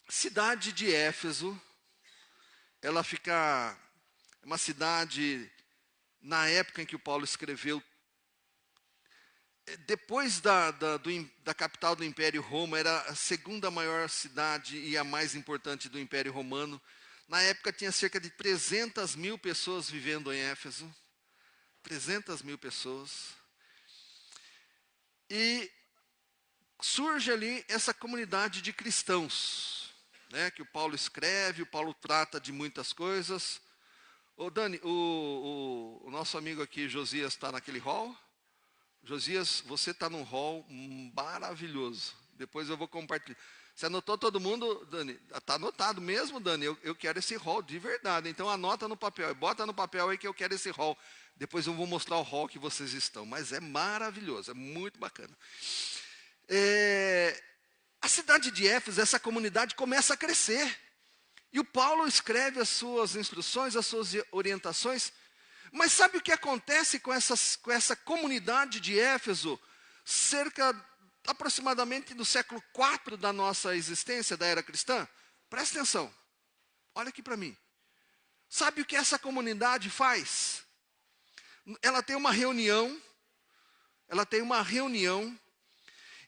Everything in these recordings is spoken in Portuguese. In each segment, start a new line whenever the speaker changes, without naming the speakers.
cidade de Éfeso, ela fica, é uma cidade, na época em que o Paulo escreveu, depois da capital do Império Roma, era a segunda maior cidade e a mais importante do Império Romano. Na época tinha cerca de 300 mil pessoas vivendo em Éfeso. 300 mil pessoas. E surge ali essa comunidade de cristãos, né, que o Paulo escreve, o Paulo trata de muitas coisas. Ô Dani, o nosso amigo aqui, Josias, está naquele hall? Josias, você está num hall maravilhoso. Depois eu vou compartilhar. Você anotou todo mundo, Dani? Está anotado mesmo, Dani? Eu quero esse hall de verdade. Então anota no papel. Bota no papel aí que eu quero esse hall. Depois eu vou mostrar o hall que vocês estão. Mas é maravilhoso, é muito bacana. A cidade de Éfeso, essa comunidade começa a crescer. E o Paulo escreve as suas instruções, as suas orientações. Mas sabe o que acontece com essa comunidade de Éfeso, aproximadamente do século IV da nossa existência, da era cristã? Presta atenção, olha aqui para mim. Sabe o que essa comunidade faz? Ela tem uma reunião,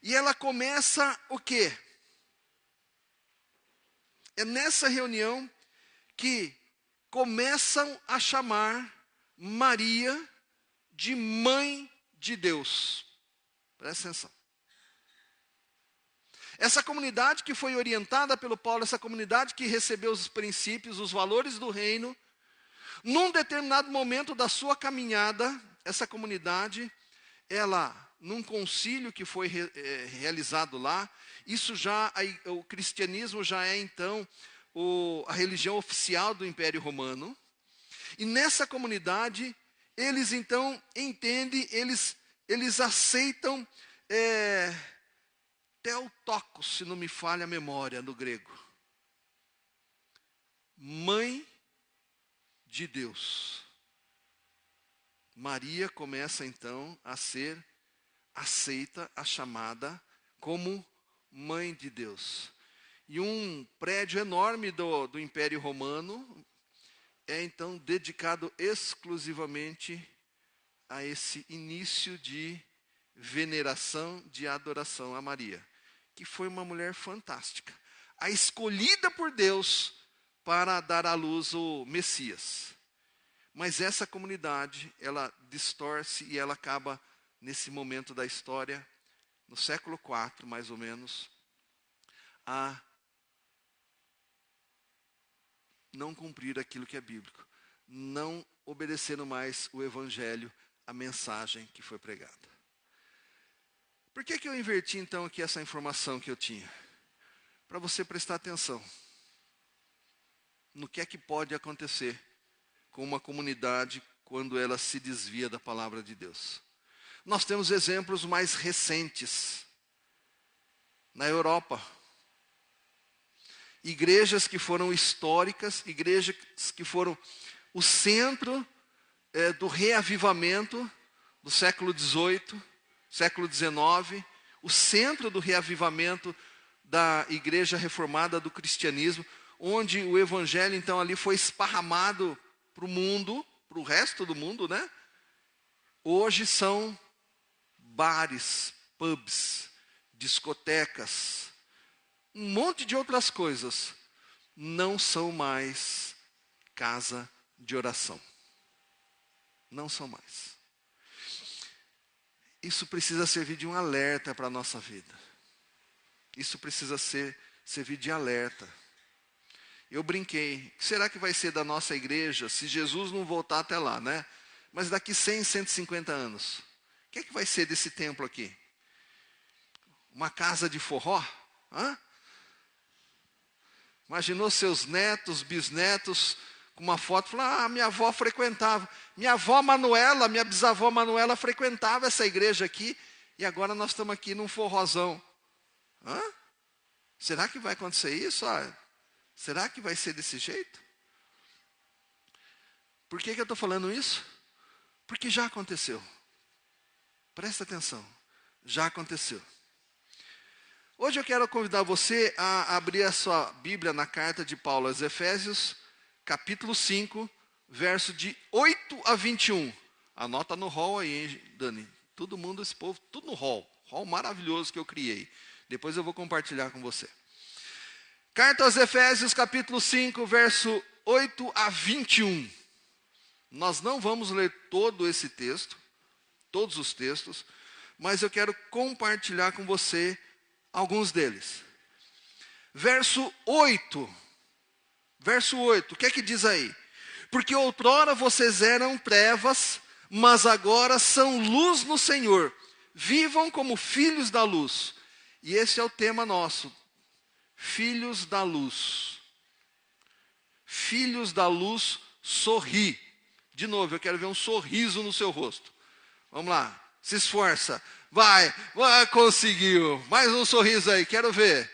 e ela começa o quê? É nessa reunião que começam a chamar Maria de Mãe de Deus. Presta atenção. Essa comunidade que foi orientada pelo Paulo, essa comunidade que recebeu os princípios, os valores do reino, num determinado momento da sua caminhada, essa comunidade, ela, num concílio que foi realizado lá, o cristianismo já é então a religião oficial do Império Romano. E nessa comunidade, eles então entendem, eles aceitam Theotokos, se não me falha a memória no grego. Mãe de Deus. Maria começa então a ser aceita, a chamada como Mãe de Deus. E um prédio enorme do Império Romano é então dedicado exclusivamente a esse início de veneração, de adoração a Maria, que foi uma mulher fantástica, a escolhida por Deus para dar à luz o Messias. Mas essa comunidade, ela distorce e ela acaba, nesse momento da história, no século IV, mais ou menos, a não cumprir aquilo que é bíblico, não obedecendo mais o evangelho, a mensagem que foi pregada. Por que eu inverti então aqui essa informação que eu tinha? Para você prestar atenção no que é que pode acontecer com uma comunidade quando ela se desvia da palavra de Deus. Nós temos exemplos mais recentes na Europa. Igrejas que foram históricas, igrejas que foram o centro do reavivamento do século XVIII, século XIX, o centro do reavivamento da igreja reformada do cristianismo, onde o evangelho então ali foi esparramado para o mundo, para o resto do mundo, né? Hoje são bares, pubs, discotecas, um monte de outras coisas, não são mais casa de oração. Não são mais. Isso precisa servir de um alerta para a nossa vida. Isso precisa servir de alerta. Eu brinquei, será que vai ser da nossa igreja, se Jesus não voltar até lá, né? Mas daqui 100, 150 anos, o que é que vai ser desse templo aqui? Uma casa de forró? Hã? Imaginou seus netos, bisnetos, com uma foto, falando, minha avó frequentava. Minha avó Manuela, minha bisavó Manuela frequentava essa igreja aqui, e agora nós estamos aqui num forrozão. Hã? Será que vai acontecer isso? Será que vai ser desse jeito? Por que eu estou falando isso? Porque já aconteceu. Presta atenção. Já aconteceu. Hoje eu quero convidar você a abrir a sua Bíblia na carta de Paulo aos Efésios, capítulo 5, verso de 8 a 21. Anota no hall aí, hein, Dani? Todo mundo, esse povo, tudo no hall. Hall maravilhoso que eu criei. Depois eu vou compartilhar com você. Carta aos Efésios, capítulo 5, verso 8 a 21. Nós não vamos ler todo esse texto, todos os textos, mas eu quero compartilhar com você alguns deles. Verso 8, o que é que diz aí? Porque outrora vocês eram trevas, mas agora são luz no Senhor. Vivam como filhos da luz. E esse é o tema nosso. Filhos da luz. Filhos da luz, sorri. De novo, eu quero ver um sorriso no seu rosto. Vamos lá, se esforça. Vai, conseguiu. Mais um sorriso aí, quero ver.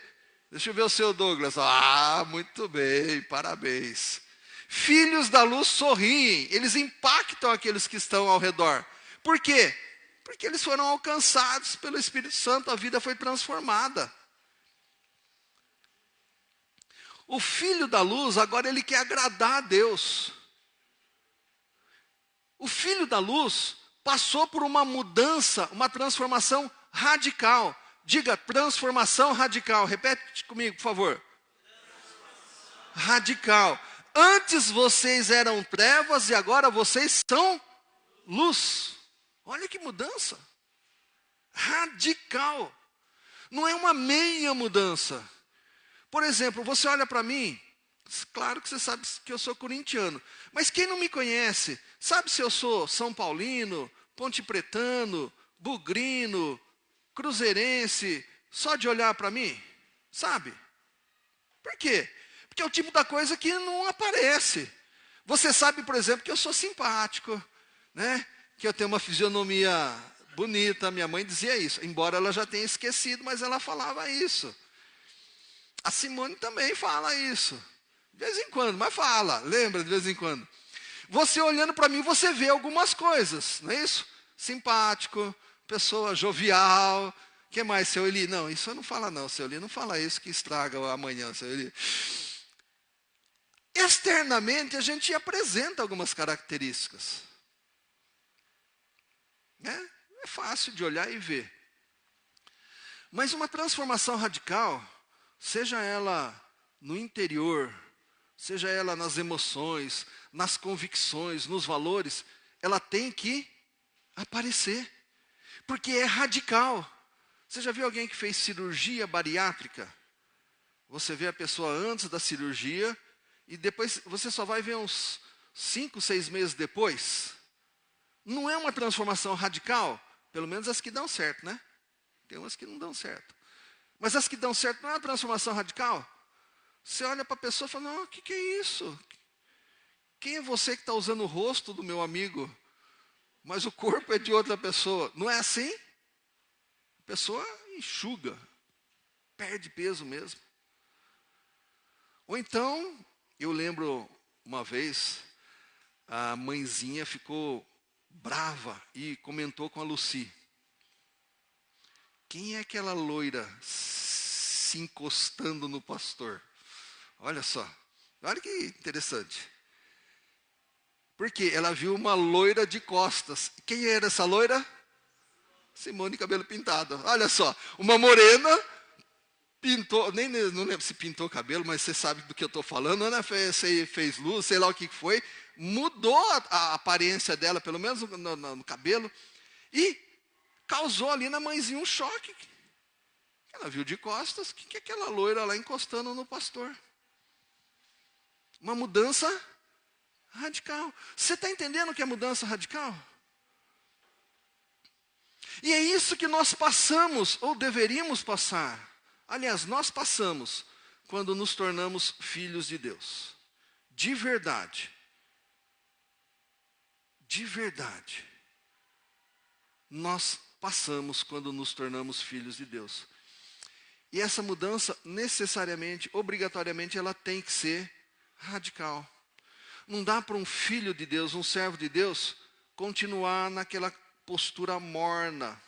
Deixa eu ver o seu Douglas. Ah, muito bem, parabéns. Filhos da luz sorriem, eles impactam aqueles que estão ao redor. Por quê? Porque eles foram alcançados pelo Espírito Santo, a vida foi transformada. O filho da luz, agora ele quer agradar a Deus. O filho da luz passou por uma mudança, uma transformação radical. Diga, transformação radical. Repete comigo, por favor. Radical. Antes vocês eram trevas e agora vocês são luz. Olha que mudança. Radical. Não é uma meia mudança. Por exemplo, você olha para mim, claro que você sabe que eu sou corintiano, mas quem não me conhece, sabe se eu sou São Paulino, Pontepretano, Bugrino, Cruzeirense, só de olhar para mim? Sabe? Por quê? Porque é o tipo da coisa que não aparece. Você sabe, por exemplo, que eu sou simpático, né? Que eu tenho uma fisionomia bonita, minha mãe dizia isso, embora ela já tenha esquecido, mas ela falava isso. A Simone também fala isso, de vez em quando, mas fala, lembra de vez em quando. Você olhando para mim, você vê algumas coisas, não é isso? Simpático, pessoa jovial, o que mais, seu Eli? Não, isso não fala não, seu Eli, não fala isso que estraga amanhã, seu Eli. Externamente, a gente apresenta algumas características. É fácil de olhar e ver. Mas uma transformação radical, seja ela no interior, seja ela nas emoções, nas convicções, nos valores, ela tem que aparecer, porque é radical. Você já viu alguém que fez cirurgia bariátrica? Você vê a pessoa antes da cirurgia e depois você só vai ver uns 5, 6 meses depois. Não é uma transformação radical, pelo menos as que dão certo, né? Tem umas que não dão certo. Mas as que dão certo não é uma transformação radical? Você olha para a pessoa e fala, não, o que é isso? Quem é você que está usando o rosto do meu amigo, mas o corpo é de outra pessoa? Não é assim? A pessoa enxuga, perde peso mesmo. Ou então, eu lembro uma vez, a mãezinha ficou brava e comentou com a Lucy. Quem é aquela loira se encostando no pastor? Olha só, olha que interessante. Porque ela viu uma loira de costas. Quem era essa loira? Simone Cabelo Pintado. Olha só, uma morena pintou, não lembro se pintou o cabelo, mas você sabe do que eu estou falando, né? Fez luz, sei lá o que foi. Mudou a aparência dela, pelo menos no cabelo. E causou ali na mãezinha um choque. Ela viu de costas, que é aquela loira lá encostando no pastor? Uma mudança radical. Você está entendendo o que é mudança radical? E é isso que nós passamos, ou deveríamos passar. Aliás, nós passamos quando nos tornamos filhos de Deus. De verdade. De verdade. Nós passamos quando nos tornamos filhos de Deus. E essa mudança, necessariamente, obrigatoriamente, ela tem que ser radical. Não dá para um filho de Deus, um servo de Deus, continuar naquela postura morna.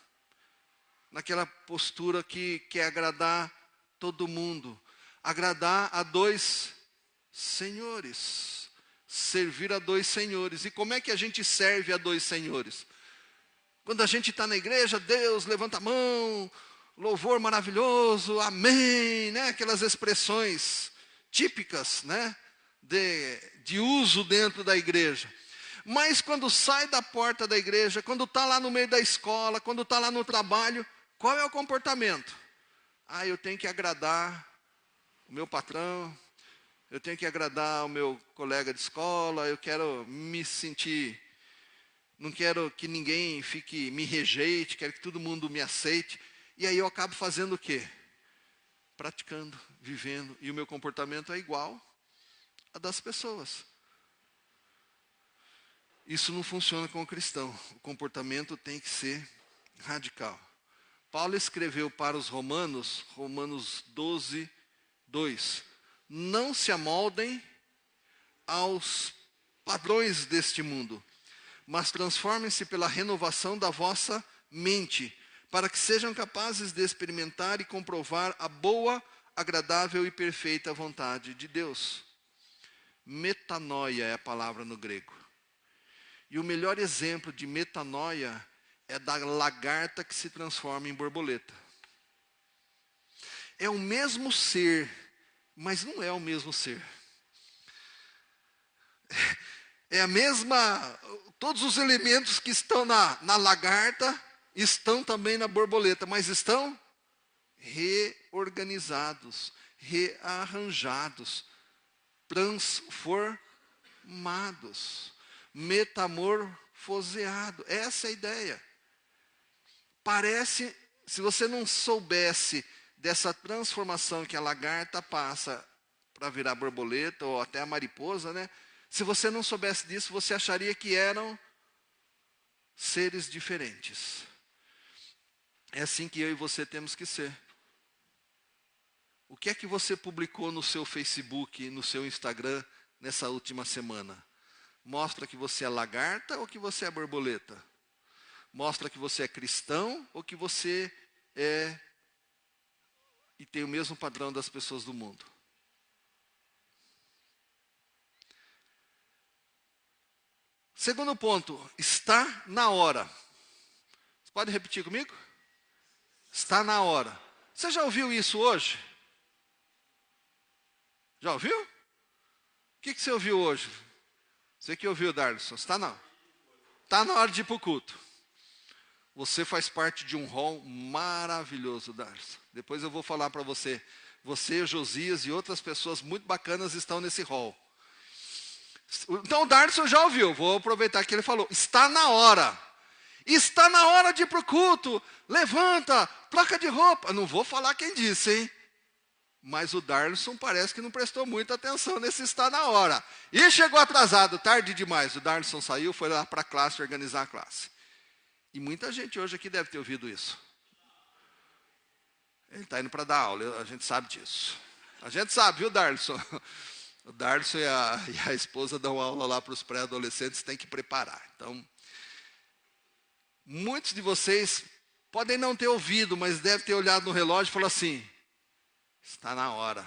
naquela postura que quer agradar todo mundo. Agradar a dois senhores. Servir a dois senhores. E como é que a gente serve a dois senhores? Quando a gente está na igreja, Deus levanta a mão, louvor maravilhoso, amém, né? Aquelas expressões típicas, né? De uso dentro da igreja. Mas quando sai da porta da igreja, quando está lá no meio da escola, quando está lá no trabalho, qual é o comportamento? Eu tenho que agradar o meu patrão, eu tenho que agradar o meu colega de escola, eu quero me sentir, não quero que ninguém me rejeite, quero que todo mundo me aceite. E aí eu acabo fazendo o quê? Praticando, vivendo, e o meu comportamento é igual a das pessoas. Isso não funciona com o cristão. O comportamento tem que ser radical. Paulo escreveu para os Romanos, Romanos 12, 2. Não se amoldem aos padrões deste mundo, mas transformem-se pela renovação da vossa mente, para que sejam capazes de experimentar e comprovar a boa, agradável e perfeita vontade de Deus. Metanoia é a palavra no grego. E o melhor exemplo de metanoia é da lagarta que se transforma em borboleta. É o mesmo ser, mas não é o mesmo ser. É a mesma, todos os elementos que estão na lagarta estão também na borboleta, mas estão reorganizados, rearranjados, transformados, metamorfoseado. Essa é a ideia. Parece, se você não soubesse dessa transformação que a lagarta passa para virar borboleta ou até a mariposa, né? Se você não soubesse disso, você acharia que eram seres diferentes. É assim que eu e você temos que ser. O que é que você publicou no seu Facebook, no seu Instagram, nessa última semana? Mostra que você é lagarta ou que você é borboleta? Mostra que você é cristão ou que você é e tem o mesmo padrão das pessoas do mundo? Segundo ponto, está na hora. Você pode repetir comigo? Está na hora. Você já ouviu isso hoje? Já ouviu? O que você ouviu hoje? Você que ouviu, Darlison? Está na hora de ir para o culto. Você faz parte de um hall maravilhoso, Darlison. Depois eu vou falar para você. Você, Josias e outras pessoas muito bacanas estão nesse hall. Então o Darlison já ouviu. Vou aproveitar que ele falou. Está na hora. Está na hora de ir para o culto. Levanta, troca de roupa. Não vou falar quem disse, hein? Mas o Darlison parece que não prestou muita atenção nesse está na hora. E chegou atrasado, tarde demais. O Darlison saiu, foi lá para a classe organizar a classe. E muita gente hoje aqui deve ter ouvido isso. Ele está indo para dar aula, a gente sabe disso. A gente sabe, viu, Darlison? O Darlison e a esposa dão aula lá para os pré-adolescentes, tem que preparar. Então, muitos de vocês podem não ter ouvido, mas devem ter olhado no relógio e falado assim, está na hora.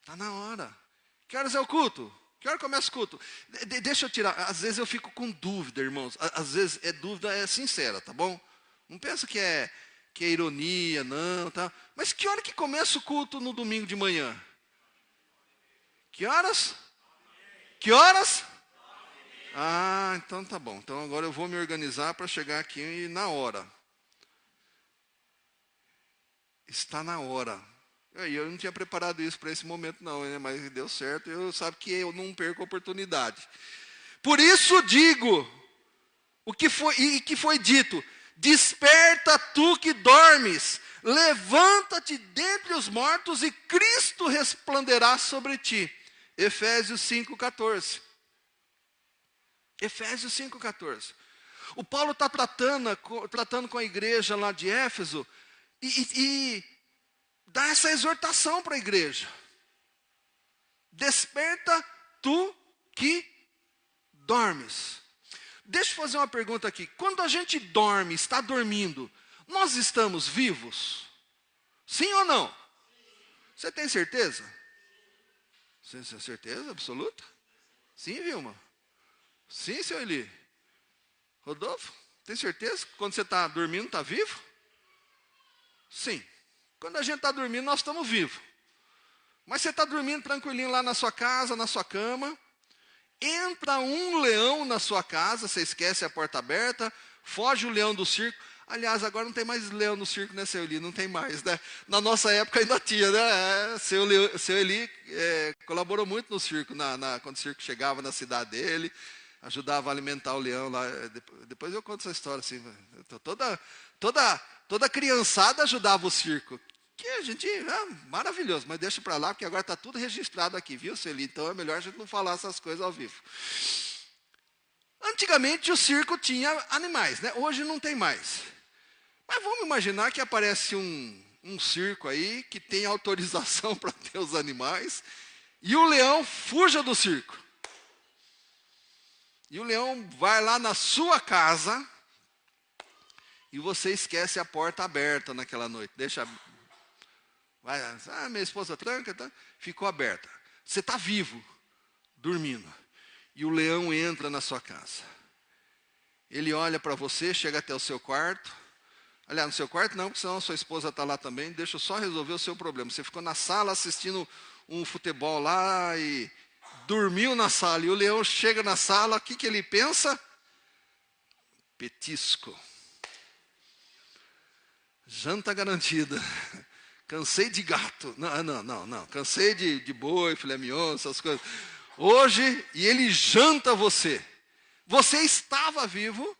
Está na hora. Que horas é o culto? Que hora começa o culto? Deixa eu tirar. Às vezes eu fico com dúvida, irmãos. Às vezes dúvida é sincera, tá bom? Não pensa que é ironia, não. Tá? Mas que hora que começa o culto no domingo de manhã? Que horas? Que horas? Então tá bom. Então agora eu vou me organizar para chegar aqui na hora. Está na hora. Eu não tinha preparado isso para esse momento não, né? Mas deu certo. Eu sabe que eu não perco a oportunidade. Por isso digo, o que foi dito, desperta tu que dormes, levanta-te dentre os mortos e Cristo resplanderá sobre ti. Efésios 5,14. Efésios 5,14. O Paulo está tratando com a igreja lá de Éfeso e dá essa exortação para a igreja. Desperta tu que dormes. Deixa eu fazer uma pergunta aqui. Quando a gente dorme, está dormindo, Nós estamos vivos? Sim ou não? Você tem certeza? Você tem certeza absoluta? Sim, Vilma? Sim, seu Eli? Rodolfo? Tem certeza que quando você está dormindo, está vivo? Sim. Quando a gente está dormindo, nós estamos vivos. Mas você está dormindo tranquilinho lá na sua casa, na sua cama. Entra um leão na sua casa, você esquece a porta aberta, foge o leão do circo. Aliás, agora não tem mais leão no circo, né, seu Eli? Não tem mais, né? Na nossa época ainda tinha, né? Seu Eli colaborou muito no circo, quando o circo chegava na cidade dele, ajudava a alimentar o leão lá. Depois eu conto essa história assim. Toda criançada ajudava o circo. Que a gente, maravilhoso, mas deixa para lá, porque agora está tudo registrado aqui, viu, Celi? Então é melhor a gente não falar essas coisas ao vivo. Antigamente o circo tinha animais, né? Hoje não tem mais. Mas vamos imaginar que aparece um circo aí, que tem autorização para ter os animais, e o leão fuja do circo. E o leão vai lá na sua casa, e você esquece a porta aberta naquela noite. Minha esposa tranca, tá? Ficou aberta. Você está vivo, dormindo. E o leão entra na sua casa. Ele olha para você, chega até o seu quarto. Aliás, no seu quarto não, porque senão a sua esposa está lá também. Deixa eu só resolver o seu problema. Você ficou na sala assistindo um futebol lá e dormiu na sala. E o leão chega na sala, o que ele pensa? Petisco. Janta garantida. Cansei de gato. Não. Cansei de boi, filé mignon, essas coisas. Hoje, e ele janta você. Você estava vivo.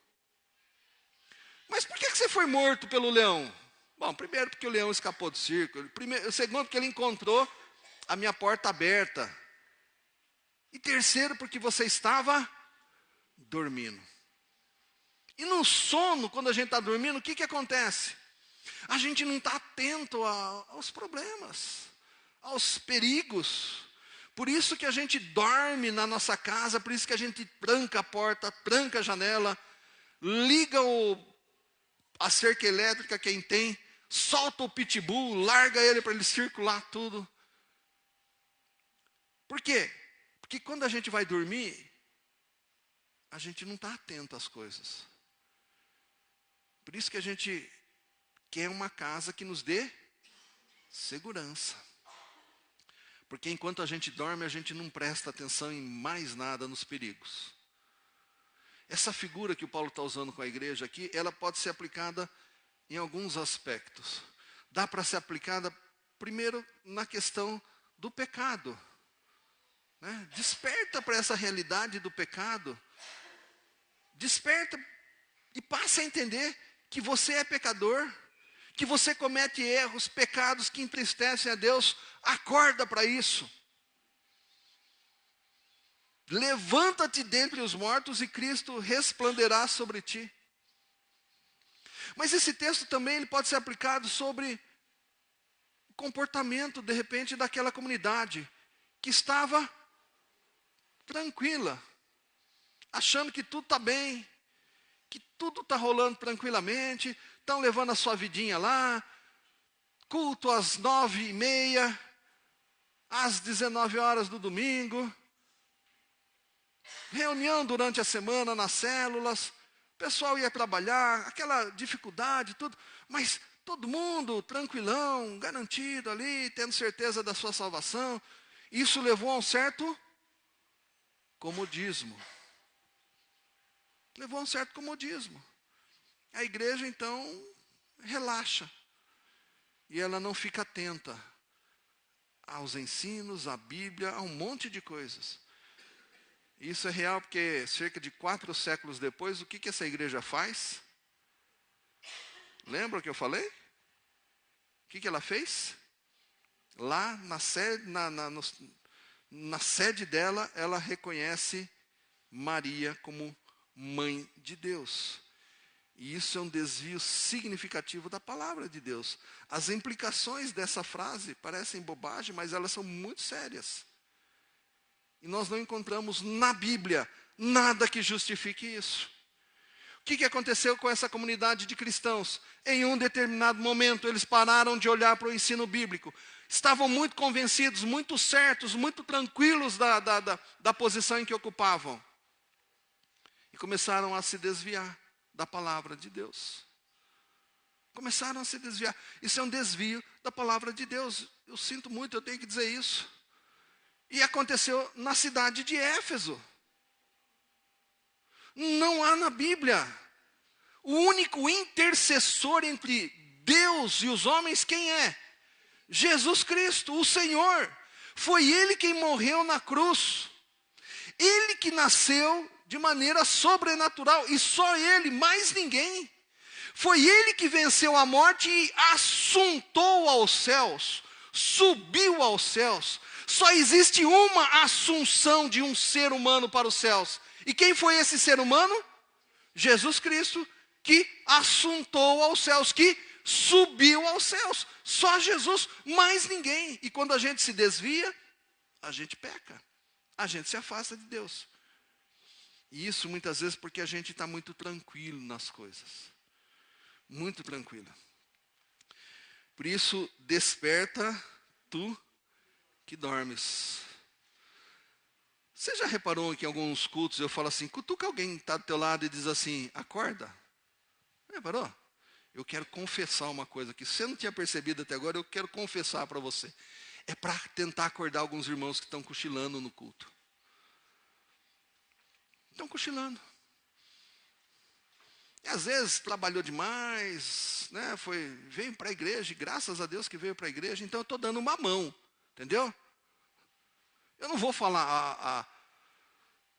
Mas por que você foi morto pelo leão? Bom, primeiro porque o leão escapou do circo. Segundo porque ele encontrou a minha porta aberta. E terceiro porque você estava dormindo. E no sono, quando a gente está dormindo, o que acontece? A gente não está atento aos problemas, aos perigos. Por isso que a gente dorme na nossa casa, por isso que a gente tranca a porta, tranca a janela, liga a cerca elétrica, quem tem, solta o pitbull, larga ele para ele circular tudo. Por quê? Porque quando a gente vai dormir, a gente não está atento às coisas. Por isso que a gente quer uma casa que nos dê segurança. Porque enquanto a gente dorme, a gente não presta atenção em mais nada nos perigos. Essa figura que o Paulo está usando com a igreja aqui, ela pode ser aplicada em alguns aspectos. Dá para ser aplicada, primeiro, na questão do pecado. Né? Desperta para essa realidade do pecado. Desperta e passa a entender que você é pecador, que você comete erros, pecados que entristecem a Deus. Acorda para isso. Levanta-te dentre os mortos e Cristo resplanderá sobre ti. Mas esse texto também ele pode ser aplicado sobre o comportamento, de repente, daquela comunidade que estava tranquila, achando que tudo está bem, que tudo está rolando tranquilamente, estão levando a sua vidinha lá, culto às 9h30, às 19 horas do domingo, reunião durante a semana nas células, o pessoal ia trabalhar, aquela dificuldade, tudo, mas todo mundo tranquilão, garantido ali, tendo certeza da sua salvação. Isso levou a um certo comodismo. Levou a um certo comodismo. A igreja, então, relaxa. E ela não fica atenta aos ensinos, à Bíblia, a um monte de coisas. Isso é real porque cerca de 4 séculos depois, o que essa igreja faz? Lembra o que eu falei? O que ela fez? Lá na sede dela, ela reconhece Maria como mãe de Deus. E isso é um desvio significativo da palavra de Deus. As implicações dessa frase parecem bobagem, mas elas são muito sérias. E nós não encontramos na Bíblia nada que justifique isso. que aconteceu com essa comunidade de cristãos? Em um determinado momento, eles pararam de olhar para o ensino bíblico. Estavam muito convencidos, muito certos, muito tranquilos da posição em que ocupavam. E começaram a se desviar da palavra de Deus. Começaram a se desviar. Isso é um desvio da palavra de Deus. Eu sinto muito, eu tenho que dizer isso. E aconteceu na cidade de Éfeso. Não há na Bíblia. O único intercessor entre Deus e os homens, quem é? Jesus Cristo, o Senhor. Foi Ele quem morreu na cruz. Ele que nasceu de maneira sobrenatural. E só Ele, mais ninguém. Foi Ele que venceu a morte e assuntou aos céus. Subiu aos céus. Só existe uma assunção de um ser humano para os céus. E quem foi esse ser humano? Jesus Cristo, que assuntou aos céus, que subiu aos céus. Só Jesus, mais ninguém. E quando a gente se desvia, a gente peca. A gente se afasta de Deus. E isso muitas vezes porque a gente está muito tranquilo nas coisas. Muito tranquilo. Por isso, desperta tu que dormes. Você já reparou que em alguns cultos eu falo assim, cutuca alguém que está do teu lado e diz assim, acorda? Reparou? Eu quero confessar uma coisa que você não tinha percebido até agora, eu quero confessar para você. É para tentar acordar alguns irmãos que estão cochilando no culto. Estão cochilando. E às vezes trabalhou demais, né? Veio para a igreja, e graças a Deus que veio para a igreja, então eu estou dando uma mão, entendeu? Eu não vou falar,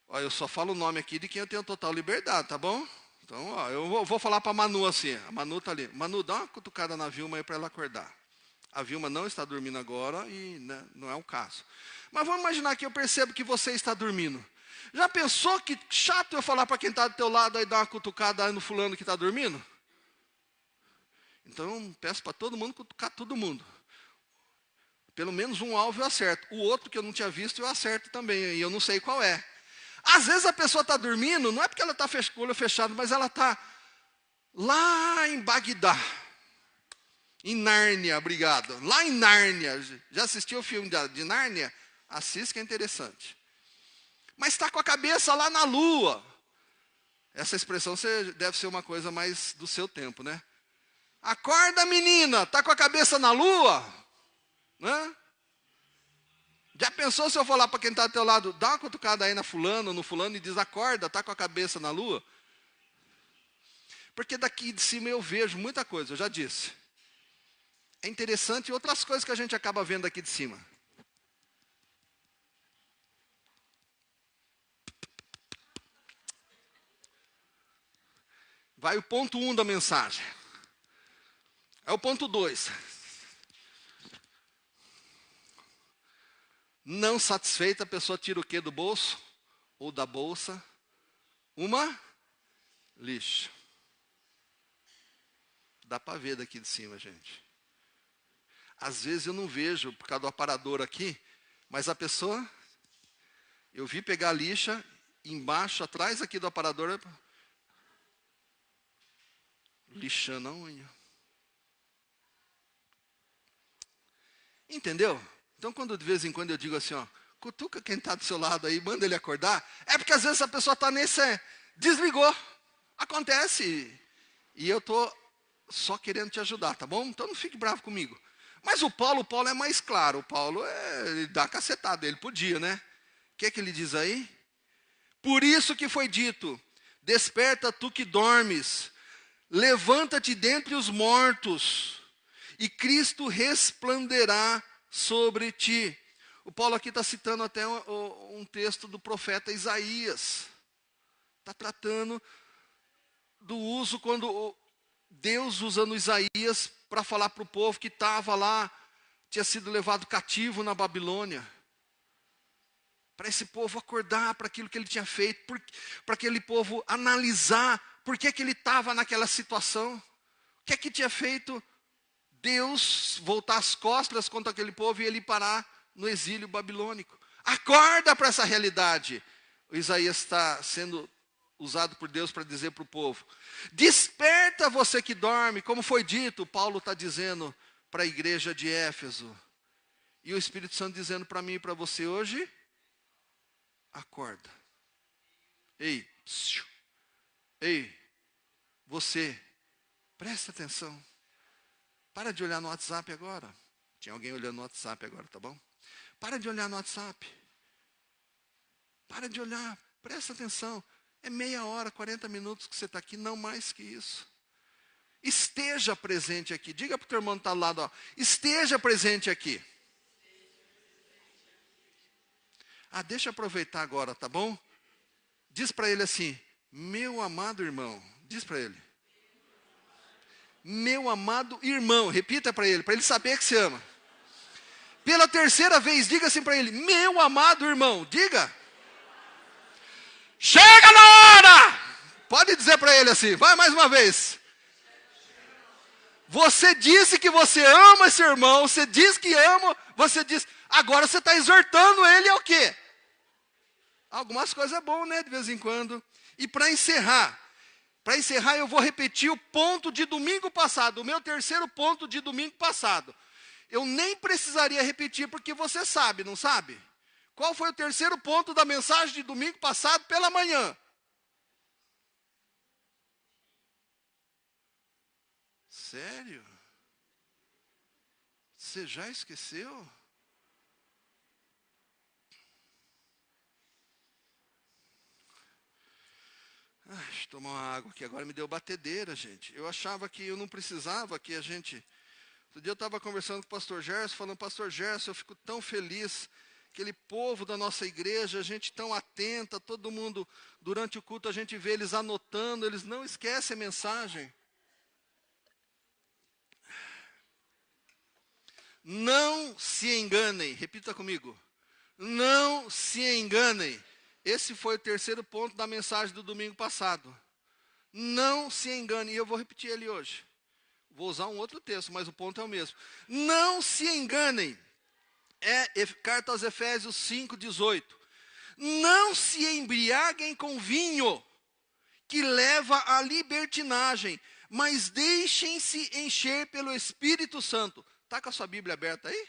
eu só falo o nome aqui de quem eu tenho total liberdade, tá bom? Então, eu vou falar para a Manu assim, a Manu está ali. Manu, dá uma cutucada na Vilma aí para ela acordar. A Vilma não está dormindo agora e né, não é o caso. Mas vamos imaginar que eu percebo que você está dormindo. Já pensou que chato eu falar para quem está do teu lado aí dar uma cutucada aí no fulano que está dormindo? Então eu peço para todo mundo cutucar todo mundo. Pelo menos um alvo eu acerto. O outro que eu não tinha visto eu acerto também. E eu não sei qual é. Às vezes a pessoa está dormindo, não é porque ela está com o olho fechado, mas ela está lá em Bagdá. Em Nárnia, obrigado. Lá em Nárnia. Já assistiu o filme de Nárnia? Assiste que é interessante. Mas está com a cabeça lá na lua. Essa expressão deve ser uma coisa mais do seu tempo, né? Acorda, menina, está com a cabeça na lua? Né? Já pensou se eu falar para quem está ao teu lado, dá uma cutucada aí no fulano e diz, acorda, está com a cabeça na lua? Porque daqui de cima eu vejo muita coisa, eu já disse. É interessante outras coisas que a gente acaba vendo aqui de cima. Vai o ponto 1 da mensagem. É o ponto 2. Não satisfeita, a pessoa tira o que do bolso? Ou da bolsa? Uma lixa. Dá para ver daqui de cima, gente. Às vezes eu não vejo, por causa do aparador aqui, mas a pessoa, eu vi pegar a lixa, embaixo, atrás aqui do aparador, lixando a unha. Entendeu? Então, quando de vez em quando eu digo assim, cutuca quem está do seu lado aí, manda ele acordar, é porque às vezes a pessoa está desligou. Acontece. E eu estou só querendo te ajudar, tá bom? Então não fique bravo comigo. Mas o Paulo é mais claro. O Paulo, ele dá cacetada, ele podia, né? O que é que ele diz aí? Por isso que foi dito, desperta tu que dormes, levanta-te dentre os mortos, e Cristo resplanderá sobre ti. O Paulo aqui está citando até um texto do profeta Isaías. Está tratando do uso quando Deus usando Isaías para falar para o povo que estava lá, tinha sido levado cativo na Babilônia. Para esse povo acordar para aquilo que ele tinha feito, para aquele povo analisar por que ele estava naquela situação. O que é que tinha feito Deus voltar as costas contra aquele povo e ele parar no exílio babilônico. Acorda para essa realidade. O Isaías está sendo usado por Deus para dizer para o povo: desperta você que dorme, como foi dito, Paulo está dizendo para a igreja de Éfeso. E o Espírito Santo dizendo para mim e para você hoje: acorda. Ei, psiu. Ei, você, presta atenção. Para de olhar no WhatsApp agora. Tinha alguém olhando no WhatsApp agora, tá bom? Para de olhar no WhatsApp. Para de olhar, presta atenção. É meia hora, 40 minutos que você está aqui, não mais que isso. Esteja presente aqui. Diga para o teu irmão que está ao lado, ó, esteja presente aqui. Deixa eu aproveitar agora, tá bom? Diz para ele assim: meu amado irmão. Diz para ele: meu amado irmão. Repita para ele saber que você ama. Pela terceira vez, diga assim para ele: meu amado irmão. Diga. Chega na hora! Pode dizer para ele assim, vai mais uma vez. Você disse que você ama esse irmão, você diz que ama, você diz, agora você está exortando ele ao quê? Algumas coisas é bom, né, de vez em quando. E para encerrar eu vou repetir o ponto de domingo passado, o meu terceiro ponto de domingo passado. Eu nem precisaria repetir, porque você sabe, não sabe? Qual foi o terceiro ponto da mensagem de domingo passado pela manhã? Sério? Você já esqueceu? Deixa eu tomar uma água aqui, agora me deu batedeira, gente. Eu achava que eu não precisava, que a gente... Outro dia eu estava conversando com o pastor Gerson, falando: pastor Gerson, eu fico tão feliz, aquele povo da nossa igreja, a gente tão atenta, todo mundo, durante o culto a gente vê eles anotando, eles não esquecem a mensagem. Não se enganem, repita comigo, não se enganem. Esse foi o terceiro ponto da mensagem do domingo passado. Não se engane, e eu vou repetir ele hoje. Vou usar um outro texto, mas o ponto é o mesmo. Não se enganem. Carta aos Efésios 5:18. Não se embriaguem com vinho, que leva à libertinagem, mas deixem-se encher pelo Espírito Santo. Está com a sua Bíblia aberta aí?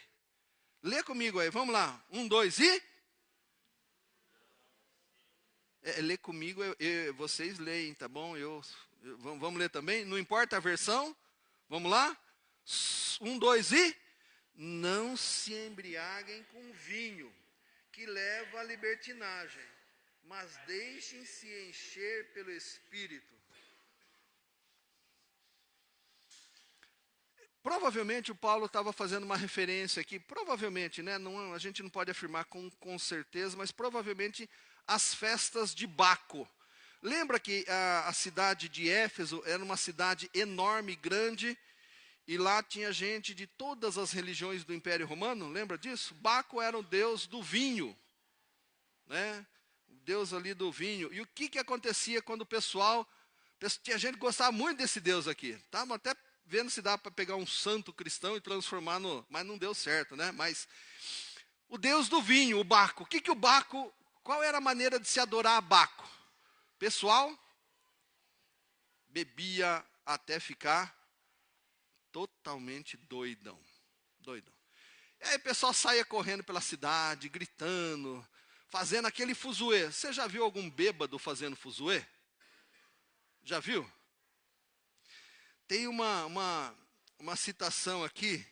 Lê comigo aí, vamos lá. 1, 2 e... lê comigo, vocês leem, tá bom? Vamos ler também? Não importa a versão? Vamos lá? 1, 2 e... Não se embriaguem com vinho, que leva à libertinagem, mas deixem-se encher pelo Espírito. Provavelmente o Paulo estava fazendo uma referência aqui, provavelmente, né? Não, a gente não pode afirmar com certeza, mas provavelmente as festas de Baco. Lembra que a cidade de Éfeso era uma cidade enorme, grande, e lá tinha gente de todas as religiões do Império Romano, lembra disso? Baco era o deus do vinho, né? O deus ali do vinho. E o que acontecia quando o pessoal... Tinha gente que gostava muito desse deus aqui. Estavam até vendo se dá para pegar um santo cristão e transformar no... Mas não deu certo, né? Mas o deus do vinho, o Baco. O que o Baco... Qual era a maneira de se adorar a Baco? Pessoal bebia até ficar totalmente doidão. E aí o pessoal saía correndo pela cidade, gritando, fazendo aquele fuzuê. Você já viu algum bêbado fazendo fuzuê? Já viu? Tem uma citação aqui.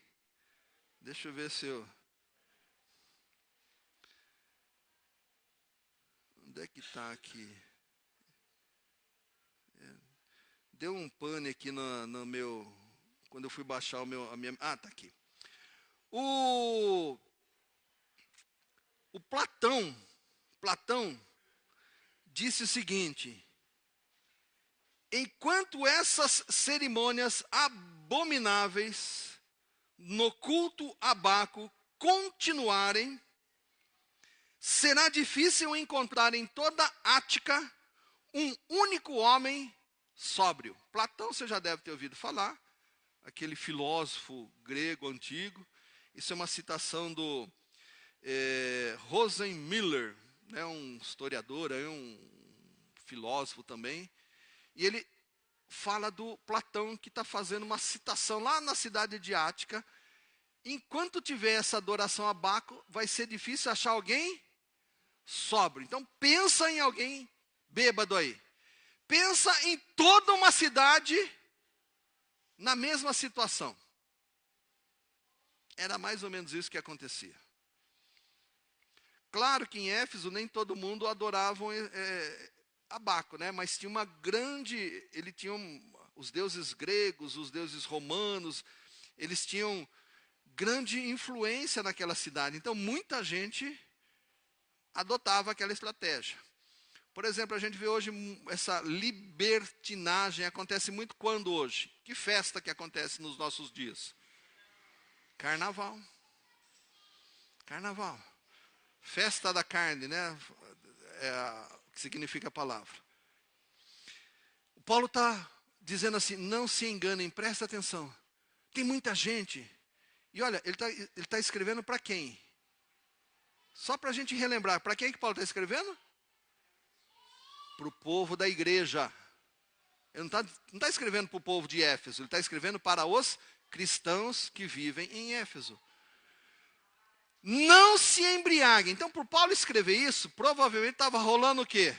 Deixa eu ver se eu... Onde é que está aqui? Deu um pane aqui no meu... Quando eu fui baixar a minha... está aqui. O Platão disse o seguinte: enquanto essas cerimônias abomináveis no culto a Baco continuarem, será difícil encontrar em toda Ática um único homem sóbrio. Platão você já deve ter ouvido falar, aquele filósofo grego antigo. Isso é uma citação do Rosenmüller, né, um historiador, um filósofo também. E ele fala do Platão, que está fazendo uma citação lá na cidade de Ática. Enquanto tiver essa adoração a Baco, vai ser difícil achar alguém sóbrio. Então pensa em alguém bêbado aí. Pensa em toda uma cidade na mesma situação. Era mais ou menos isso que acontecia. Claro que em Éfeso nem todo mundo adorava a Baco, né? Mas tinha uma grande, os deuses gregos, os deuses romanos, eles tinham grande influência naquela cidade. Então muita gente adotava aquela estratégia. Por exemplo, a gente vê hoje essa libertinagem, acontece muito quando hoje? Que festa que acontece nos nossos dias? Carnaval. Carnaval. Festa da carne, né? O que significa a palavra. O Paulo está dizendo assim, não se enganem, presta atenção. Tem muita gente. E olha, ele tá escrevendo para quem? Só para a gente relembrar, para quem que Paulo está escrevendo? Para o povo da igreja. Ele não tá escrevendo para o povo de Éfeso, ele está escrevendo para os cristãos que vivem em Éfeso. Não se embriaguem. Então, por Paulo escrever isso, provavelmente estava rolando o quê?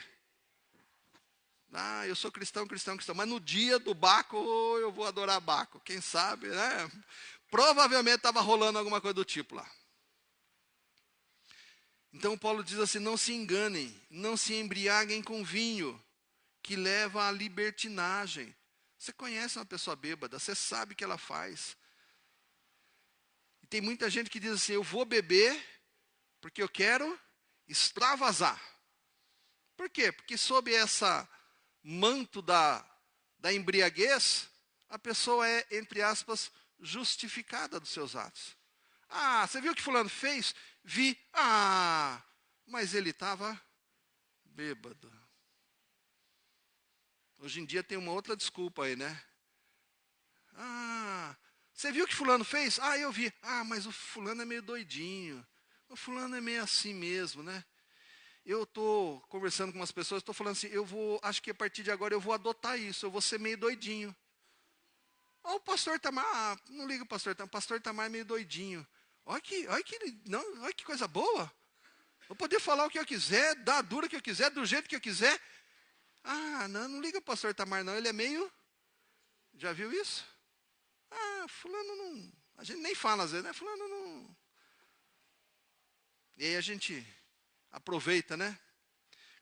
Eu sou cristão. Mas no dia do Baco, eu vou adorar Baco. Quem sabe, né? Provavelmente estava rolando alguma coisa do tipo lá. Então, Paulo diz assim, não se enganem, não se embriaguem com vinho, que leva à libertinagem. Você conhece uma pessoa bêbada, você sabe o que ela faz. E tem muita gente que diz assim, eu vou beber porque eu quero extravasar. Por quê? Porque sob essa manto da embriaguez, a pessoa é, entre aspas, justificada dos seus atos. Você viu o que fulano fez? Vi. Mas ele estava bêbado. Hoje em dia tem uma outra desculpa aí, né? Você viu o que fulano fez? Eu vi. Mas o fulano é meio doidinho. O fulano é meio assim mesmo, né? Eu estou conversando com umas pessoas, estou falando assim, acho que a partir de agora eu vou adotar isso, eu vou ser meio doidinho. O pastor Tamar, não liga o pastor Tamar é meio doidinho. Olha que coisa boa. Vou poder falar o que eu quiser, dar a dura que eu quiser, do jeito que eu quiser. Não liga o pastor Tamar não, ele é meio... Já viu isso? Fulano não... A gente nem fala às vezes, né? Fulano não... E aí a gente aproveita, né?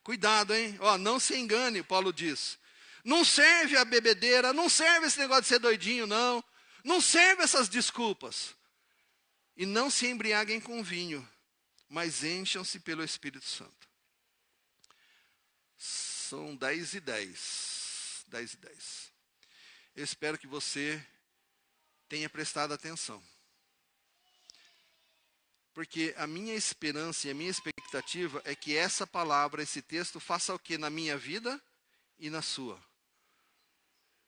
Cuidado, hein? Não se engane, Paulo diz. Não serve a bebedeira, não serve esse negócio de ser doidinho, não. Não serve essas desculpas. E não se embriaguem com vinho, mas encham-se pelo Espírito Santo. São 10:10. 10:10. Eu espero que você tenha prestado atenção. Porque a minha esperança e a minha expectativa é que essa palavra, esse texto, faça o que na minha vida e na sua?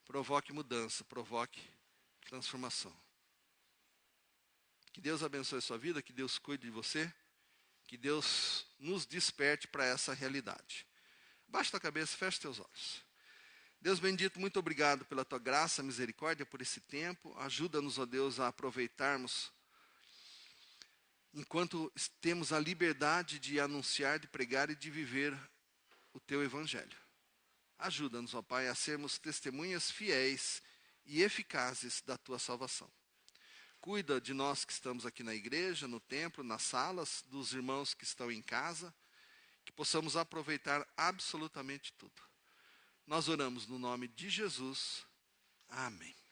Provoque mudança, provoque transformação. Que Deus abençoe a sua vida, que Deus cuide de você, que Deus nos desperte para essa realidade. Baixa a cabeça, fecha teus olhos. Deus bendito, muito obrigado pela tua graça, misericórdia, por esse tempo. Ajuda-nos, ó Deus, a aproveitarmos enquanto temos a liberdade de anunciar, de pregar e de viver o teu evangelho. Ajuda-nos, ó Pai, a sermos testemunhas fiéis e eficazes da tua salvação. Cuida de nós que estamos aqui na igreja, no templo, nas salas, dos irmãos que estão em casa, que possamos aproveitar absolutamente tudo. Nós oramos no nome de Jesus. Amém.